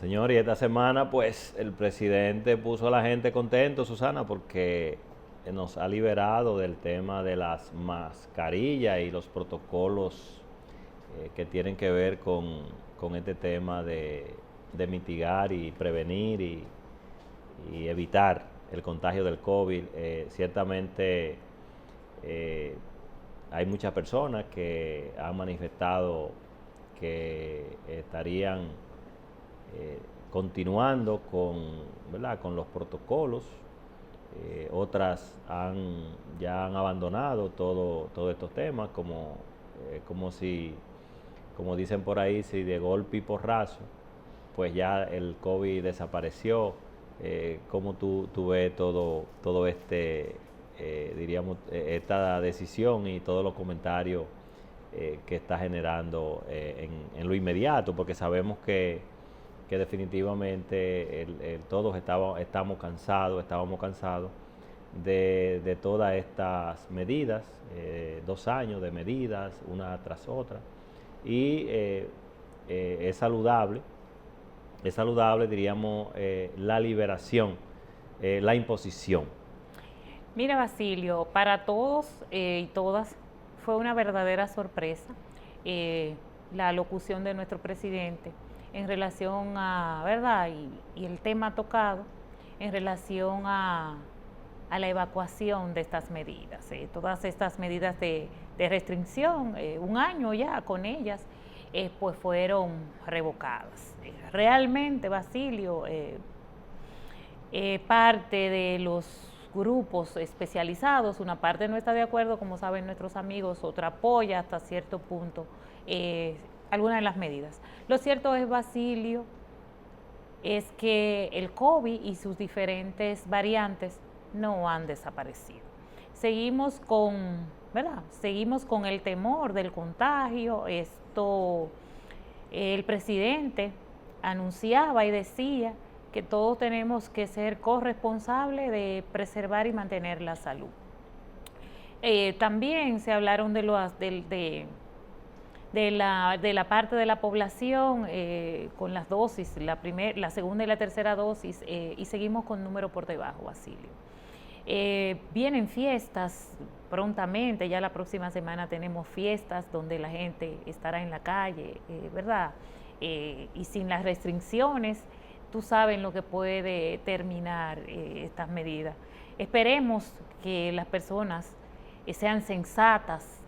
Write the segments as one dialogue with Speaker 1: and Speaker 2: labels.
Speaker 1: Señor, y esta semana pues el presidente puso a la gente contento, Susana, porque nos ha liberado del tema de las mascarillas y los protocolos que tienen que ver con este tema de mitigar y prevenir y evitar el contagio del COVID. Ciertamente hay muchas personas que han manifestado que estarían continuando ¿verdad?, con los protocolos. Otras ya han abandonado todos estos temas, como dicen por ahí, si de golpe y porrazo, pues ya el COVID desapareció. ¿Cómo tú ves todo diríamos, esta decisión y todos los comentarios que está generando en lo inmediato? Porque sabemos que definitivamente todos estábamos cansados de todas estas medidas, 2 años de medidas, una tras otra, y es saludable, diríamos, la liberación, la imposición.
Speaker 2: Mira, Basilio, para todos y todas fue una verdadera sorpresa la locución de nuestro presidente en relación a, ¿verdad? Y el tema tocado en relación a la evacuación de estas medidas, todas estas medidas de restricción, 1 año ya con ellas, pues fueron revocadas. Realmente, Basilio, parte de los grupos especializados, una parte no está de acuerdo, como saben nuestros amigos, otra apoya hasta cierto punto algunas de las medidas. Lo cierto es, Basilio, es que el COVID y sus diferentes variantes no han desaparecido. Seguimos con, ¿verdad? Seguimos con el temor del contagio. El presidente anunciaba y decía que todos tenemos que ser corresponsables de preservar y mantener la salud. También se hablaron de la parte de la población con las dosis, la segunda y la tercera dosis, y seguimos con número por debajo, Basilio. Vienen fiestas prontamente, ya la próxima semana tenemos fiestas donde la gente estará en la calle, ¿verdad? Y sin las restricciones, tú sabes lo que puede terminar estas medidas. Esperemos que las personas sean sensatas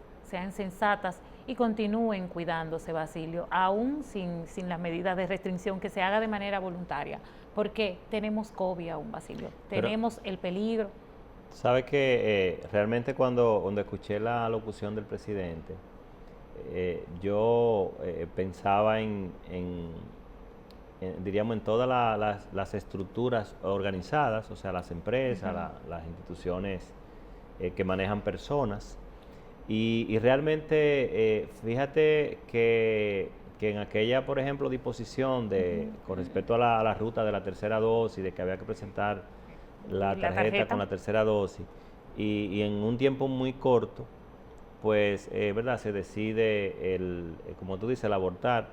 Speaker 2: y continúen cuidándose, Basilio, aún sin las medidas de restricción, que se haga de manera voluntaria, porque tenemos COVID aún, Basilio, tenemos el peligro.
Speaker 1: ¿Sabe que realmente cuando escuché la locución del presidente, yo pensaba diríamos, en todas las estructuras organizadas, o sea, las empresas, las instituciones que manejan personas, y realmente fíjate que en aquella, por ejemplo, disposición con respecto a la ruta de la tercera dosis, de que había que presentar la tarjeta con la tercera dosis, y en un tiempo muy corto, pues, ¿verdad?, se decide, como tú dices, el abortar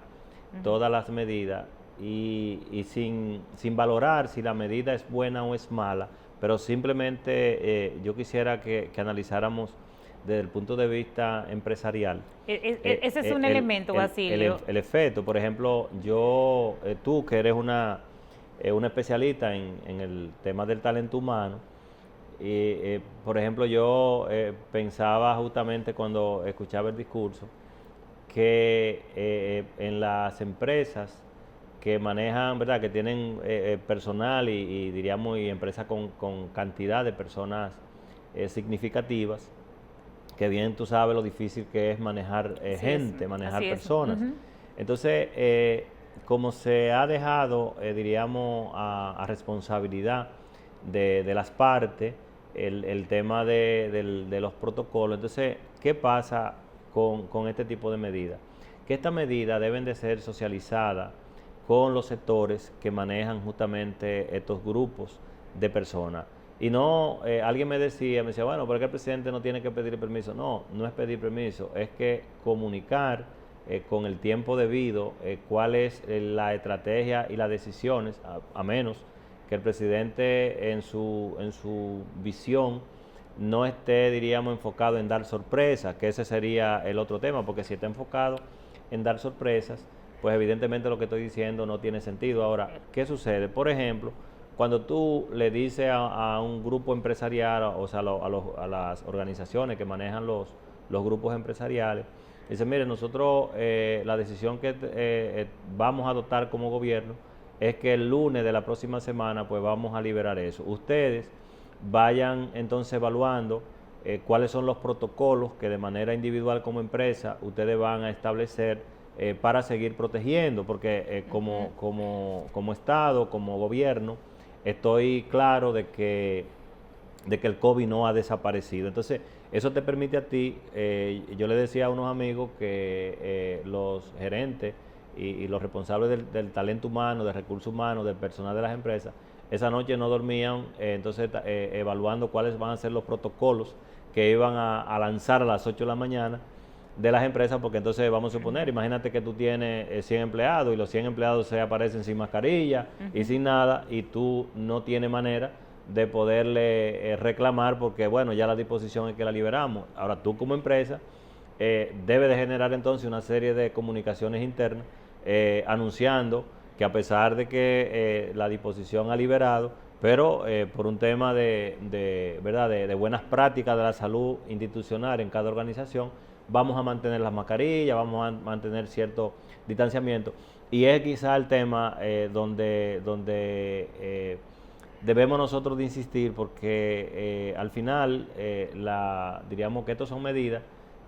Speaker 1: todas las medidas y sin valorar si la medida es buena o es mala, pero simplemente yo quisiera que analizáramos desde el punto de vista empresarial.
Speaker 2: Ese es un elemento, Basilio.
Speaker 1: El efecto, por ejemplo, tú que eres una especialista en el tema del talento humano, y por ejemplo, yo pensaba justamente cuando escuchaba el discurso que en las empresas que manejan, ¿verdad?, que tienen personal y diríamos, y empresas con cantidad de personas significativas, que bien tú sabes lo difícil que es manejar gente, manejar personas. Entonces, como se ha dejado, diríamos, a responsabilidad de las partes el tema de los protocolos, entonces, ¿qué pasa con este tipo de medidas? Que estas medidas deben de ser socializadas con los sectores que manejan justamente estos grupos de personas. Y no, alguien me decía, bueno, ¿por qué el presidente no tiene que pedir permiso? No, no es pedir permiso, es que comunicar con el tiempo debido cuál es la estrategia y las decisiones, a menos que el presidente en su visión no esté, diríamos, enfocado en dar sorpresas, que ese sería el otro tema, porque si está enfocado en dar sorpresas, pues evidentemente lo que estoy diciendo no tiene sentido. Ahora, ¿qué sucede? Por ejemplo, cuando tú le dices a un grupo empresarial, o sea, a las organizaciones que manejan los grupos empresariales, dice, mire, nosotros la decisión que vamos a adoptar como gobierno es que el lunes de la próxima semana pues vamos a liberar eso. Ustedes vayan entonces evaluando cuáles son los protocolos que de manera individual como empresa ustedes van a establecer para seguir protegiendo, porque como Estado, como gobierno, estoy claro de que el COVID no ha desaparecido. Entonces, eso te permite a ti, yo le decía a unos amigos que los gerentes y los responsables del talento humano, de recursos humanos, del personal de las empresas, esa noche no dormían, entonces evaluando cuáles van a ser los protocolos que iban a lanzar a las 8 de la mañana de las empresas, porque entonces vamos a suponer, imagínate que tú tienes 100 empleados y los 100 empleados se aparecen sin mascarilla y sin nada, y tú no tienes manera de poderle reclamar porque, bueno, ya la disposición es que la liberamos. Ahora tú como empresa debes de generar entonces una serie de comunicaciones internas anunciando que a pesar de que la disposición ha liberado, pero por un tema ¿verdad? de buenas prácticas de la salud institucional en cada organización, vamos a mantener las mascarillas, vamos a mantener cierto distanciamiento. Y es quizá el tema donde debemos nosotros de insistir, porque al final diríamos que estas son medidas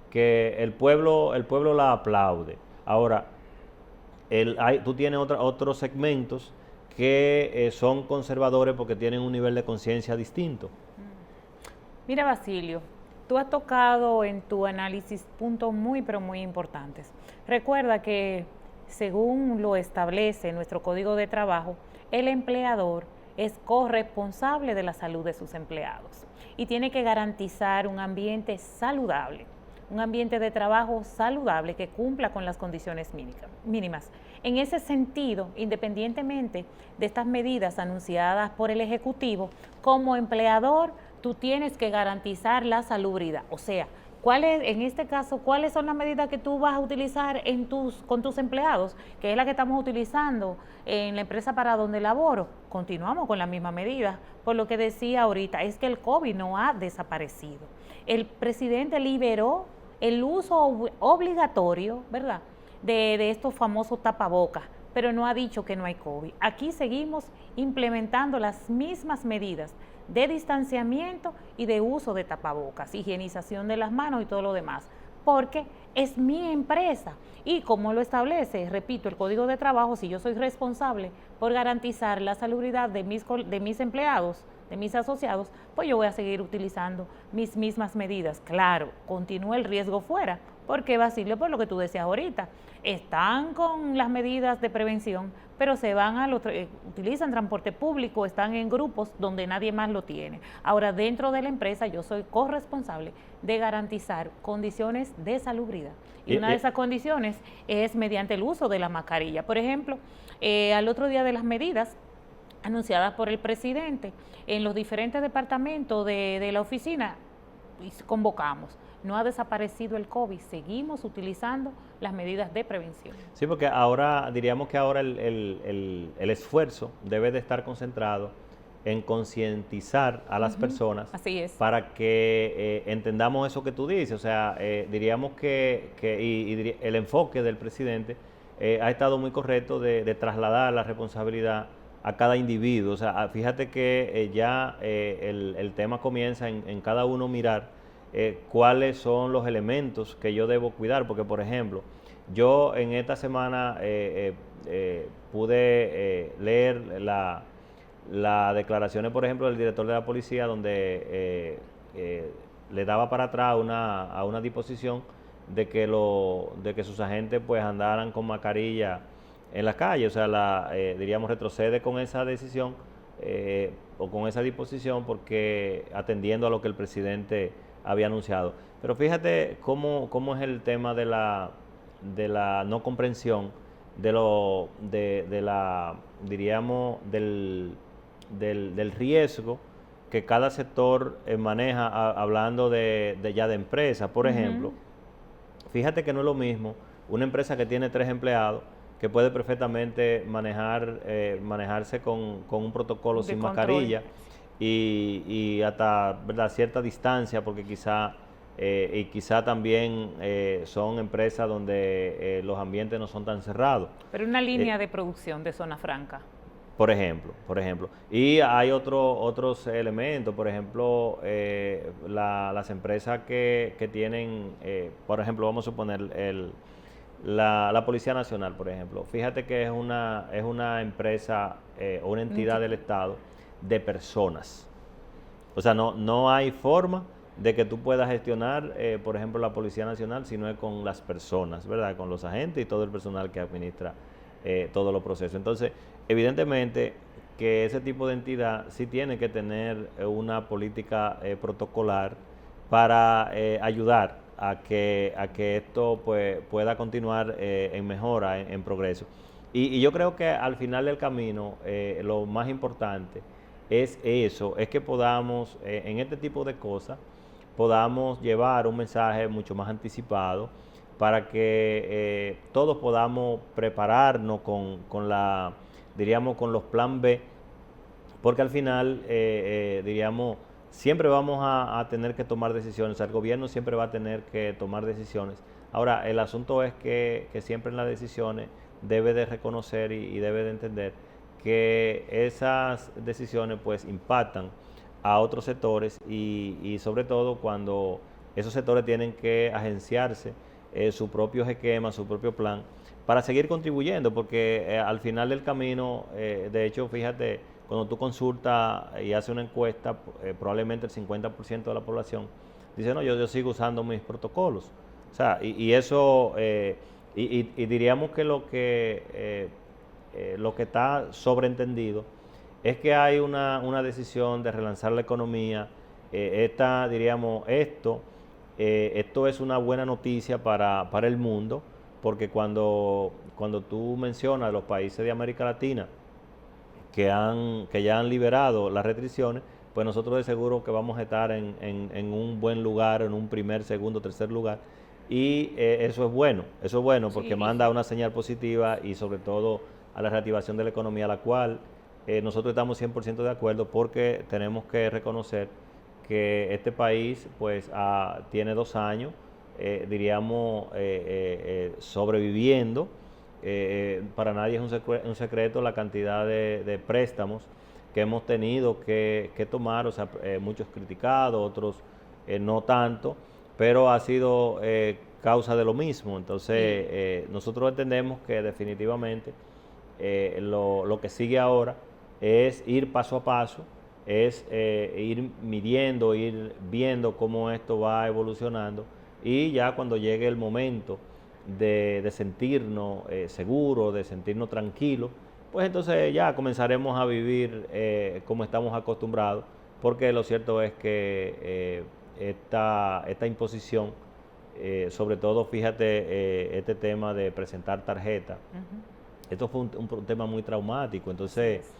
Speaker 1: que el pueblo la aplaude. Ahora, tú tienes otros segmentos que son conservadores porque tienen un nivel de conciencia distinto.
Speaker 2: Mira, Basilio, tú has tocado en tu análisis puntos muy, pero muy importantes. Recuerda que, según lo establece nuestro Código de Trabajo, el empleador es corresponsable de la salud de sus empleados y tiene que garantizar un ambiente saludable, un ambiente de trabajo saludable que cumpla con las condiciones mínimas. En ese sentido, independientemente de estas medidas anunciadas por el Ejecutivo, como empleador, tú tienes que garantizar la salubridad. O sea, en este caso, ¿cuáles son las medidas que tú vas a utilizar con tus empleados? Que es la que estamos utilizando en la empresa para donde laboro. Continuamos con la misma medida. Por lo que decía ahorita, es que el COVID no ha desaparecido. El presidente liberó el uso obligatorio, ¿verdad?, de estos famosos tapabocas, pero no ha dicho que no hay COVID. Aquí seguimos implementando las mismas medidas de distanciamiento y de uso de tapabocas, higienización de las manos y todo lo demás, porque es mi empresa y como lo establece, repito, el Código de Trabajo, si yo soy responsable por garantizar la salubridad de mis empleados, de mis asociados, pues yo voy a seguir utilizando mis mismas medidas. Claro, continúa el riesgo fuera, porque Basilio, por lo que tú decías ahorita, están con las medidas de prevención, pero se van utilizan transporte público, están en grupos donde nadie más lo tiene. Ahora, dentro de la empresa, yo soy corresponsable de garantizar condiciones de salubridad. Y una de esas condiciones es mediante el uso de la mascarilla. Por ejemplo, al otro día de las medidas anunciadas por el presidente, en los diferentes departamentos de la oficina, convocamos. No ha desaparecido el COVID, seguimos utilizando las medidas de prevención.
Speaker 1: Sí, porque ahora, diríamos que ahora el esfuerzo debe de estar concentrado en concientizar a las personas.
Speaker 2: Así es.
Speaker 1: Para que entendamos eso que tú dices. O sea, diríamos que el enfoque del presidente ha estado muy correcto de trasladar la responsabilidad a cada individuo. O sea, fíjate que ya el tema comienza en cada uno mirar cuáles son los elementos que yo debo cuidar, porque por ejemplo, yo en esta semana pude leer las declaraciones, por ejemplo, del director de la policía, donde le daba para atrás a una disposición de que sus agentes pues andaran con mascarilla en la calle. O sea, diríamos, retrocede con esa decisión o con esa disposición, porque atendiendo a lo que el presidente había anunciado. Pero fíjate cómo es el tema de de la no comprensión de la, diríamos, del riesgo que cada sector maneja, hablando ya de empresas. Por ejemplo, fíjate que no es lo mismo una empresa que tiene 3 empleados, que puede perfectamente manejarse con un protocolo sin mascarilla y hasta, ¿verdad?, cierta distancia, porque quizá también son empresas donde los ambientes no son tan cerrados.
Speaker 2: Pero una línea de producción de zona franca.
Speaker 1: Por ejemplo. Y hay otros elementos, por ejemplo, las empresas que tienen, por ejemplo, vamos a suponer la Policía Nacional, por ejemplo. Fíjate que es una empresa o una entidad del Estado de personas. O sea, no hay forma de que tú puedas gestionar, por ejemplo, la Policía Nacional, si no es con las personas, ¿verdad? Con los agentes y todo el personal que administra todos los procesos. Entonces, evidentemente que ese tipo de entidad sí tiene que tener una política protocolar para ayudar a que esto pues pueda continuar en mejora, en progreso. Y yo creo que al final del camino lo más importante es eso, es que podamos, en este tipo de cosas, podamos llevar un mensaje mucho más anticipado para que todos podamos prepararnos diríamos, con los plan B, porque al final, diríamos, siempre vamos a tener que tomar decisiones, el gobierno siempre va a tener que tomar decisiones. Ahora, el asunto es que siempre en las decisiones debe de reconocer y debe de entender que esas decisiones pues impactan a otros sectores y sobre todo cuando esos sectores tienen que agenciarse su propio esquema, su propio plan, para seguir contribuyendo, porque al final del camino, de hecho, fíjate, cuando tú consultas y haces una encuesta, probablemente el 50% de la población dice, no, yo sigo usando mis protocolos. O sea, y eso, y diríamos que lo que está sobreentendido es que hay una decisión de relanzar la economía. Esto es una buena noticia para el mundo, porque cuando tú mencionas los países de América Latina que ya han liberado las restricciones, pues nosotros de seguro que vamos a estar en un buen lugar, en un primer, segundo, tercer lugar. Y eso es bueno porque sí, manda una señal positiva y sobre todo a la reactivación de la economía, a la cual nosotros estamos 100% de acuerdo, porque tenemos que reconocer que este país pues tiene 2 años, sobreviviendo. Para nadie es un secreto la cantidad de préstamos que hemos tenido que tomar, o sea, muchos criticados, otros no tanto, pero ha sido causa de lo mismo. Entonces, nosotros entendemos que definitivamente lo que sigue ahora es ir paso a paso, es ir midiendo, ir viendo cómo esto va evolucionando, y ya cuando llegue el momento de sentirnos seguros, de sentirnos tranquilos, pues entonces ya comenzaremos a vivir como estamos acostumbrados, porque lo cierto es que esta imposición, sobre todo, fíjate, este tema de presentar tarjeta, esto fue un tema muy traumático. Entonces,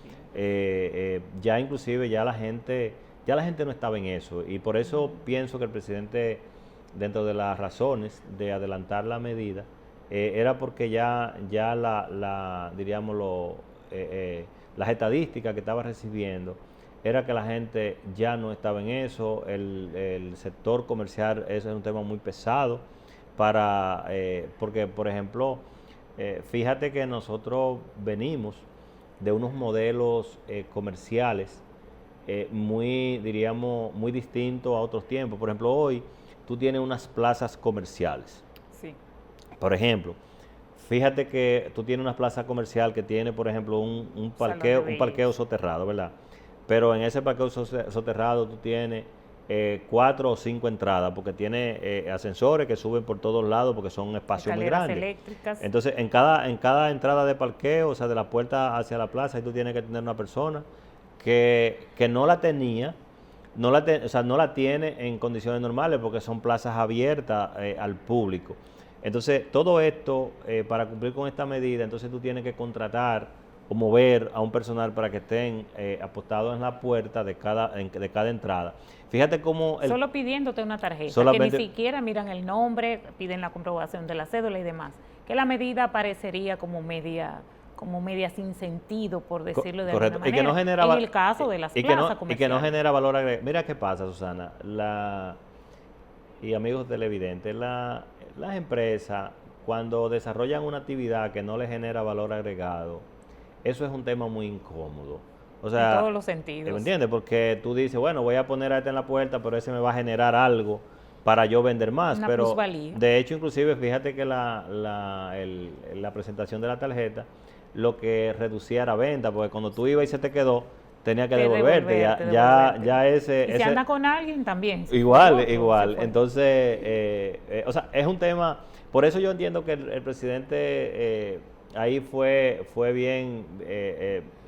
Speaker 1: ya inclusive ya la gente no estaba en eso, y por eso pienso que el presidente, dentro de las razones de adelantar la medida, era porque ya diríamos, las estadísticas que estaba recibiendo era que la gente ya no estaba en eso. El sector comercial, eso es un tema muy pesado porque, por ejemplo, fíjate que nosotros venimos de unos modelos comerciales muy distintos a otros tiempos. Por ejemplo, hoy tú tienes unas plazas comerciales.
Speaker 2: Sí.
Speaker 1: Por ejemplo, fíjate que tú tienes una plaza comercial que tiene, por ejemplo, un parqueo soterrado, ¿verdad? Pero en ese parqueo soterrado tú tienes 4 o 5 entradas, porque tiene ascensores que suben por todos lados, porque son espacios muy grandes.
Speaker 2: Eléctricas.
Speaker 1: Entonces, en cada entrada de parqueo, o sea, de la puerta hacia la plaza, ahí tú tienes que tener una persona que no la tenía, no la tiene en condiciones normales, porque son plazas abiertas al público. Entonces, todo esto, para cumplir con esta medida, entonces tú tienes que contratar o mover a un personal para que estén apostados en la puerta de cada entrada. Fíjate cómo...
Speaker 2: Solo pidiéndote una tarjeta,
Speaker 1: solamente,
Speaker 2: que ni siquiera miran el nombre, piden la comprobación de la cédula y demás. Que la medida parecería como media sin sentido, por decirlo de alguna manera,
Speaker 1: y que no genera,
Speaker 2: en el caso de las plazas comerciales.
Speaker 1: Y que no genera valor agregado. Mira qué pasa, Susana, y amigos televidentes, las empresas, cuando desarrollan una actividad que no les genera valor agregado, eso es un tema muy incómodo. O sea,
Speaker 2: en todos los sentidos.
Speaker 1: ¿me entiendes? Porque tú dices, bueno, voy a poner a este en la puerta, pero ese me va a generar algo para yo vender más.
Speaker 2: Una
Speaker 1: pero
Speaker 2: plusvalía.
Speaker 1: De hecho, inclusive, fíjate que la presentación de la tarjeta lo que reducía era venta, porque cuando tú ibas y se te quedó, tenía que devolverte. Ya ese...
Speaker 2: Y si anda con alguien también.
Speaker 1: Igual. Entonces, o sea, es un tema... Por eso yo entiendo que el presidente ahí fue bien,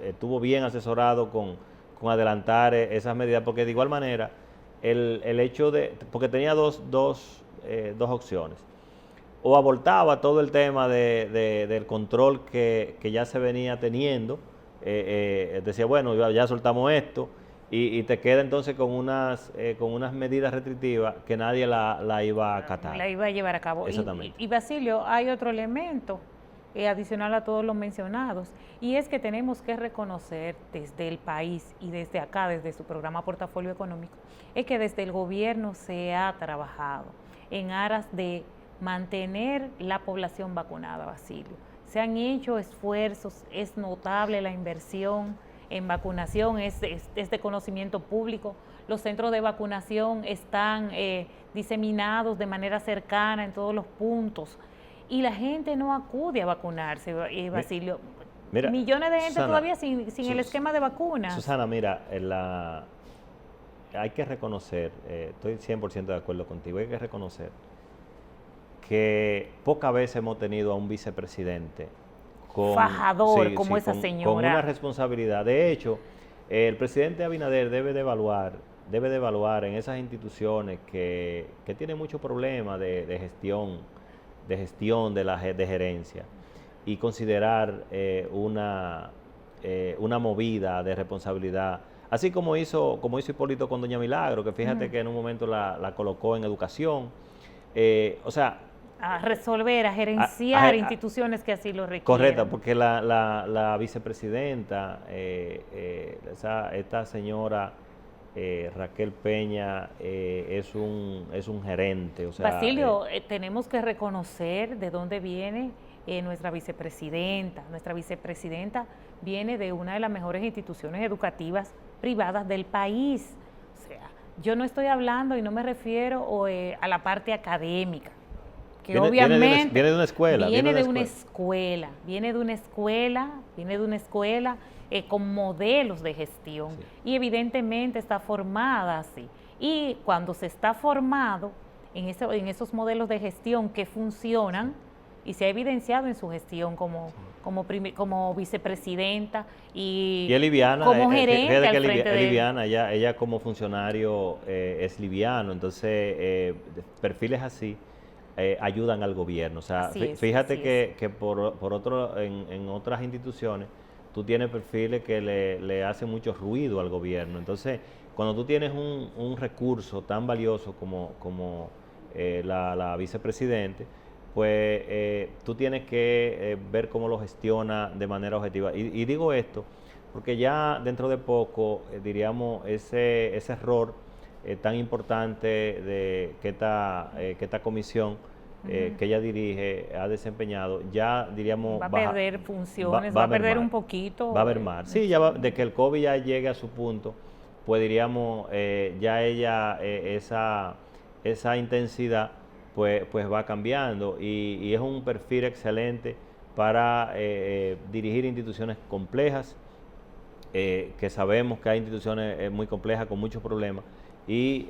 Speaker 1: estuvo bien asesorado con adelantar esas medidas, porque de igual manera, el hecho de... Porque tenía dos opciones. O abortaba todo el tema del control que ya se venía teniendo, decía, bueno, ya soltamos esto, y te queda entonces con unas medidas restrictivas que nadie la iba a acatar.
Speaker 2: La iba a llevar a cabo.
Speaker 1: Exactamente.
Speaker 2: Y Basilio, hay otro elemento adicional a todos los mencionados, y es que tenemos que reconocer desde el país y desde acá, desde su programa Portafolio Económico, es que desde el gobierno se ha trabajado en aras de mantener la población vacunada, Basilio. Se han hecho esfuerzos, es notable la inversión en vacunación, es de conocimiento público. Los centros de vacunación están diseminados de manera cercana en todos los puntos y la gente no acude a vacunarse, Basilio.
Speaker 1: Mira,
Speaker 2: millones de gente
Speaker 1: Susana,
Speaker 2: todavía sin el esquema de vacunas.
Speaker 1: Susana, mira, hay que reconocer, estoy 100% de acuerdo contigo, hay que reconocer que pocas veces hemos tenido a un vicepresidente
Speaker 2: fajador como esa señora.
Speaker 1: Con una responsabilidad. De hecho, el presidente Abinader debe de evaluar en esas instituciones que tienen muchos problemas de gestión, de gerencia, y considerar una movida de responsabilidad. Así como hizo Hipólito con Doña Milagro, que fíjate que en un momento la colocó en educación. O sea,
Speaker 2: a resolver, a gerenciar instituciones que así lo requieren.
Speaker 1: Correcto, porque la vicepresidenta, esta señora Raquel Peña, es un gerente. O sea,
Speaker 2: Basilio, tenemos que reconocer de dónde viene nuestra vicepresidenta. Nuestra vicepresidenta viene de una de las mejores instituciones educativas privadas del país. O sea, yo no estoy hablando y no me refiero a la parte académica, que obviamente
Speaker 1: viene de una escuela.
Speaker 2: Viene de una escuela con modelos de gestión, sí. Y evidentemente está formada así. Y cuando se está formado en esos modelos de gestión que funcionan, y se ha evidenciado en su gestión como vicepresidenta y
Speaker 1: es liviana,
Speaker 2: como gerente al frente
Speaker 1: es liviana, ella como funcionario es liviano, entonces perfiles así ayudan al gobierno. O sea, fíjate que por otro, en otras instituciones tú tienes perfiles que le hacen mucho ruido al gobierno. Entonces, cuando tú tienes un recurso tan valioso como la vicepresidente, pues tú tienes que ver cómo lo gestiona de manera objetiva. Y digo esto porque ya dentro de poco, diríamos, ese error tan importante que esta comisión que ella dirige ha desempeñado, ya diríamos...
Speaker 2: Va a perder funciones, va a perder un poquito.
Speaker 1: Va a haber más. Sí, ya de que el COVID ya llegue a su punto, pues diríamos, ya ella, esa intensidad, pues va cambiando y es un perfil excelente para dirigir instituciones complejas, que sabemos que hay instituciones muy complejas con muchos problemas y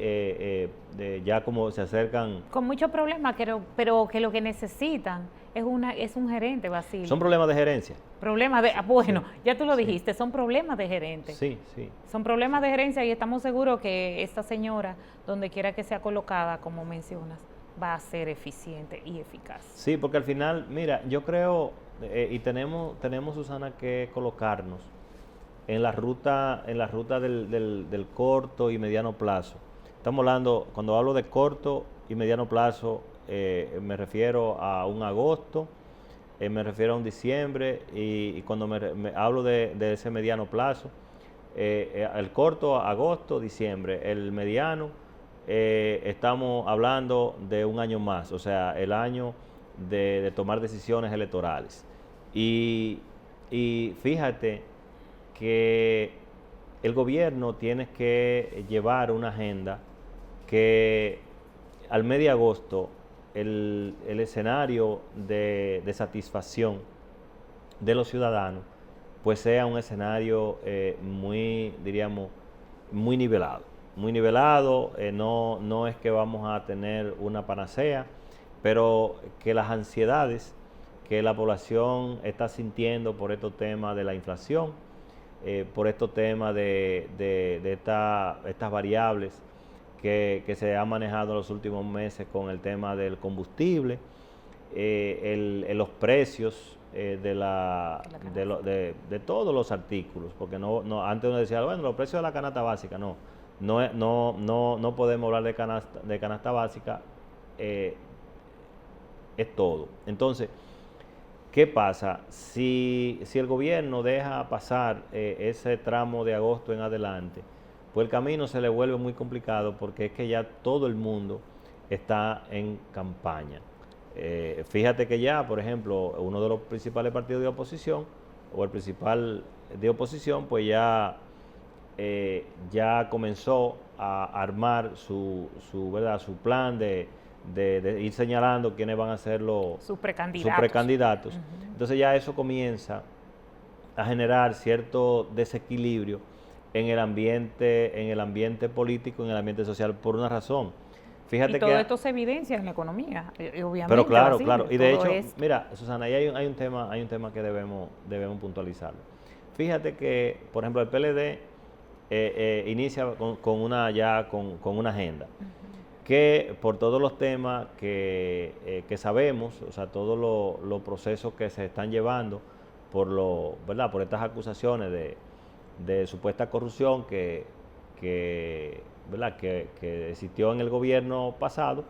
Speaker 1: ya como se acercan...
Speaker 2: Con muchos problemas, pero que lo que necesitan es un gerente, Basilio.
Speaker 1: ¿Son problemas de gerencia?
Speaker 2: Problemas de... Bueno, sí, ya tú lo dijiste, son problemas de gerente.
Speaker 1: Sí, sí.
Speaker 2: Son problemas de gerencia y estamos seguros que esta señora, donde quiera que sea colocada, como mencionas, va a ser eficiente y eficaz.
Speaker 1: Sí, porque al final, mira, yo creo, y tenemos, Susana, que colocarnos en la ruta del corto y mediano plazo. Estamos hablando, cuando hablo de corto y mediano plazo, me refiero a un agosto, me refiero a un diciembre, y cuando me hablo de ese mediano plazo, el corto, agosto, diciembre, el mediano, estamos hablando de un año más, o sea, el año de tomar decisiones electorales. Y fíjate que el gobierno tiene que llevar una agenda que al mes de agosto el escenario de satisfacción de los ciudadanos pues sea un escenario muy, diríamos, muy nivelado. Muy nivelado, no es que vamos a tener una panacea, pero que las ansiedades que la población está sintiendo por estos temas de la inflación, por estos temas de estas variables que se han manejado en los últimos meses con el tema del combustible, los precios de todos los artículos, porque antes uno decía, bueno, los precios de la canasta básica, no podemos hablar de canasta básica, es todo. Entonces, ¿qué pasa? Si el gobierno deja pasar ese tramo de agosto en adelante, pues el camino se le vuelve muy complicado, porque es que ya todo el mundo está en campaña. Fíjate que ya, por ejemplo, uno de los principales partidos de oposición, o el principal de oposición, pues ya comenzó a armar su plan de ir señalando quiénes van a ser
Speaker 2: sus precandidatos.
Speaker 1: Uh-huh. Entonces ya eso comienza a generar cierto desequilibrio en el ambiente político, en el ambiente social, por una razón. Fíjate
Speaker 2: y todo esto se evidencia en la economía, obviamente.
Speaker 1: Pero claro. Y de hecho, mira, Susana, ahí hay un tema que debemos puntualizarlo. Fíjate que, por ejemplo, el PLD inicia con una agenda. Uh-huh. Que por todos los temas que sabemos, o sea, todos los procesos que se están llevando ¿verdad? Por estas acusaciones de supuesta corrupción ¿verdad? que existió en el gobierno pasado,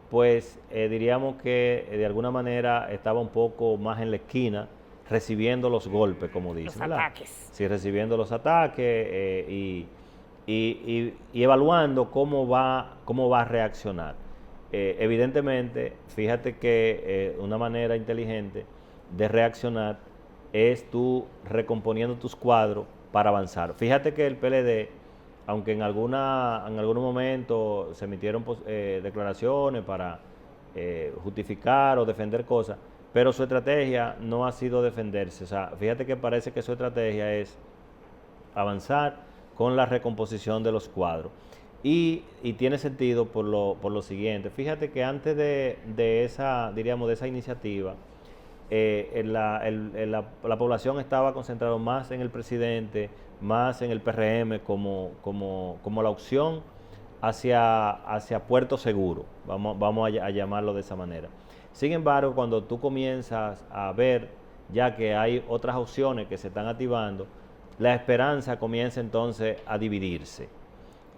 Speaker 1: pues diríamos que de alguna manera estaba un poco más en la esquina, recibiendo los golpes, como dicen.
Speaker 2: Los ataques.
Speaker 1: Sí, recibiendo los ataques y evaluando cómo va a reaccionar. Evidentemente, fíjate que una manera inteligente de reaccionar es tú recomponiendo tus cuadros para avanzar. Fíjate que el PLD, aunque en algún momento se emitieron declaraciones para justificar o defender cosas, pero su estrategia no ha sido defenderse. O sea, fíjate que parece que su estrategia es avanzar con la recomposición de los cuadros. Y tiene sentido por lo siguiente. Fíjate que antes de esa iniciativa, la población estaba concentrada más en el presidente, más en el PRM como la opción hacia puerto seguro, vamos a llamarlo de esa manera. Sin embargo, cuando tú comienzas a ver ya que hay otras opciones que se están activando, la esperanza comienza entonces a dividirse.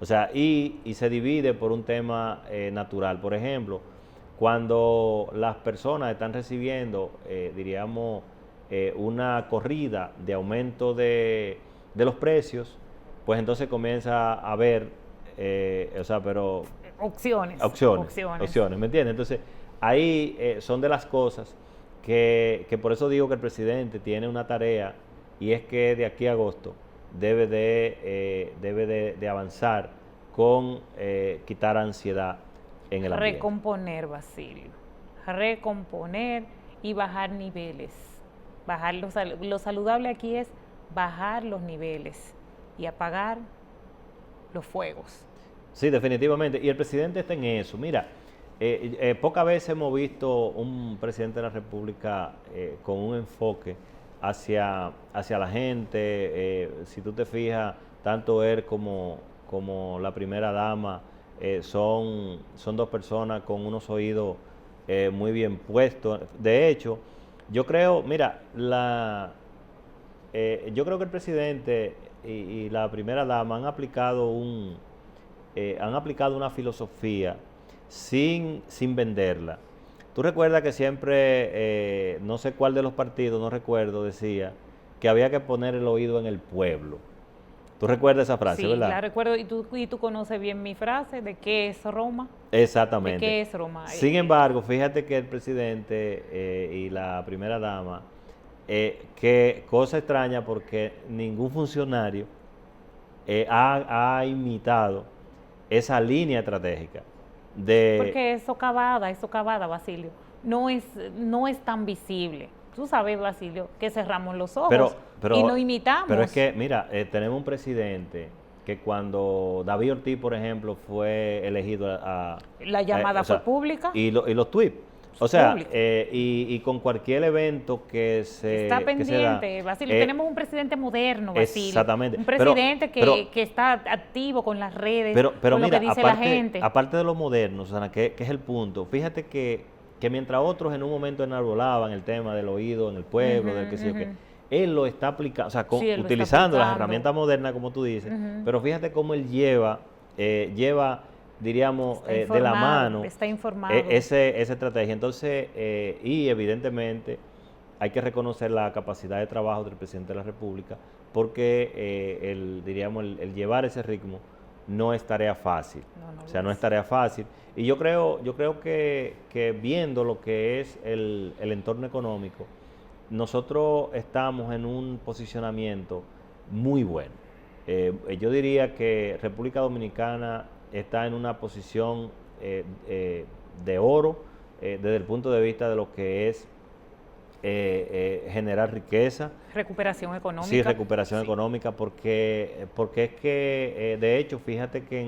Speaker 1: O sea, y se divide por un tema natural. Por ejemplo, cuando las personas están recibiendo, diríamos, una corrida de aumento de los precios, pues entonces comienza a haber,
Speaker 2: opciones,
Speaker 1: ¿me entiendes? Entonces, ahí son de las cosas que por eso digo que el presidente tiene una tarea, y es que de aquí a agosto debe de avanzar con quitar ansiedad en el ambiente.
Speaker 2: Recomponer, Basilio. Recomponer y bajar niveles. Lo saludable aquí es bajar los niveles y apagar los fuegos.
Speaker 1: Sí, definitivamente. Y el presidente está en eso. Mira, pocas veces hemos visto un presidente de la República con un enfoque hacia la gente. Si tú te fijas, tanto él como la primera dama son dos personas con unos oídos muy bien puestos. De hecho, yo creo, mira, yo creo que el presidente y la primera dama han aplicado una filosofía sin venderla. Tú recuerdas que siempre, no sé cuál de los partidos, no recuerdo, decía que había que poner el oído en el pueblo. ¿Tú recuerdas esa frase,
Speaker 2: sí,
Speaker 1: verdad?
Speaker 2: Sí, la recuerdo. Y tú conoces bien mi frase de qué es Roma.
Speaker 1: Exactamente.
Speaker 2: ¿De qué es Roma?
Speaker 1: Sin embargo, fíjate que el presidente y la primera dama, que cosa extraña porque ningún funcionario ha imitado esa línea estratégica.
Speaker 2: Porque es socavada, Basilio. No es tan visible. Tú sabes, Basilio, que cerramos los ojos y no imitamos.
Speaker 1: Pero es que, mira, tenemos un presidente que cuando David Ortiz, por ejemplo, fue elegido
Speaker 2: la llamada fue pública.
Speaker 1: Y los tweets. O sea, y con cualquier evento que se
Speaker 2: está pendiente,
Speaker 1: que
Speaker 2: Basilio. Tenemos un presidente moderno, Basilio.
Speaker 1: Exactamente.
Speaker 2: Un presidente que está activo con las redes,
Speaker 1: pero
Speaker 2: con
Speaker 1: mira,
Speaker 2: lo que dice la gente.
Speaker 1: Aparte de lo moderno, Susana, que es el punto, fíjate que mientras otros en un momento enarbolaban el tema del oído en el pueblo, del que sé yo qué, él lo está aplicando, o sea, utilizando las herramientas modernas, como tú dices, pero fíjate cómo él lleva, diríamos, de la mano esa estrategia. Entonces, y evidentemente hay que reconocer la capacidad de trabajo del presidente de la República, porque el llevar ese ritmo no es tarea fácil. O sea, no es tarea fácil. Y yo creo que viendo lo que es el entorno económico, nosotros estamos en un posicionamiento muy bueno. Yo diría que República Dominicana está en una posición de oro desde el punto de vista de lo que es generar riqueza.
Speaker 2: Recuperación económica.
Speaker 1: Sí, recuperación económica, porque es que, de hecho, fíjate que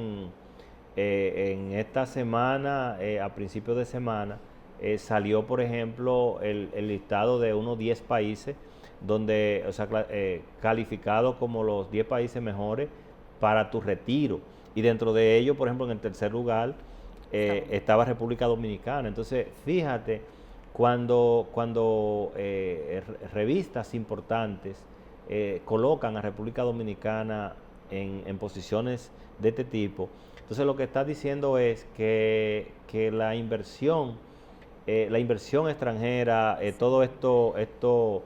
Speaker 1: en esta semana, a principios de semana, salió, por ejemplo, el listado de unos 10 países, donde, o sea, calificados como los 10 países mejores para tu retiro. Y dentro de ellos, por ejemplo, en el tercer lugar estaba República Dominicana. Entonces, fíjate, cuando revistas importantes colocan a República Dominicana en posiciones de este tipo, entonces lo que está diciendo es que la inversión extranjera, todo esto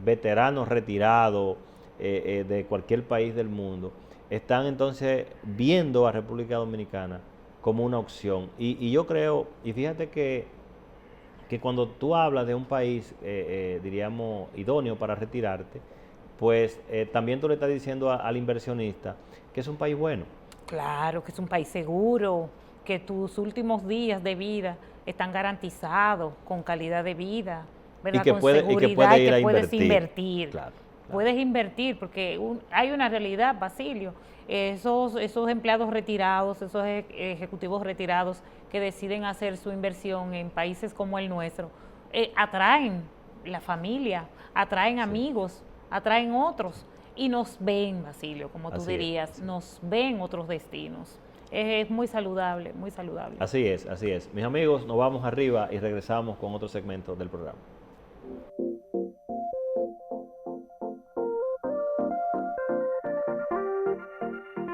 Speaker 1: veteranos retirados de cualquier país del mundo, están entonces viendo a República Dominicana como una opción. Y yo creo, y fíjate que cuando tú hablas de un país, diríamos, idóneo para retirarte, pues también tú le estás diciendo al inversionista que es un país bueno.
Speaker 2: Claro, que es un país seguro, que tus últimos días de vida están garantizados con calidad de vida, ¿verdad?
Speaker 1: Con seguridad, y que puedes
Speaker 2: invertir.
Speaker 1: Claro.
Speaker 2: Puedes invertir, porque hay una realidad, Basilio. Esos empleados retirados, esos ejecutivos retirados que deciden hacer su inversión en países como el nuestro, atraen la familia, atraen amigos, atraen otros y nos ven, Basilio, como tú dirías, nos ven otros destinos. Es muy saludable, muy saludable.
Speaker 1: Así es, así es. Mis amigos, nos vamos arriba y regresamos con otro segmento del programa.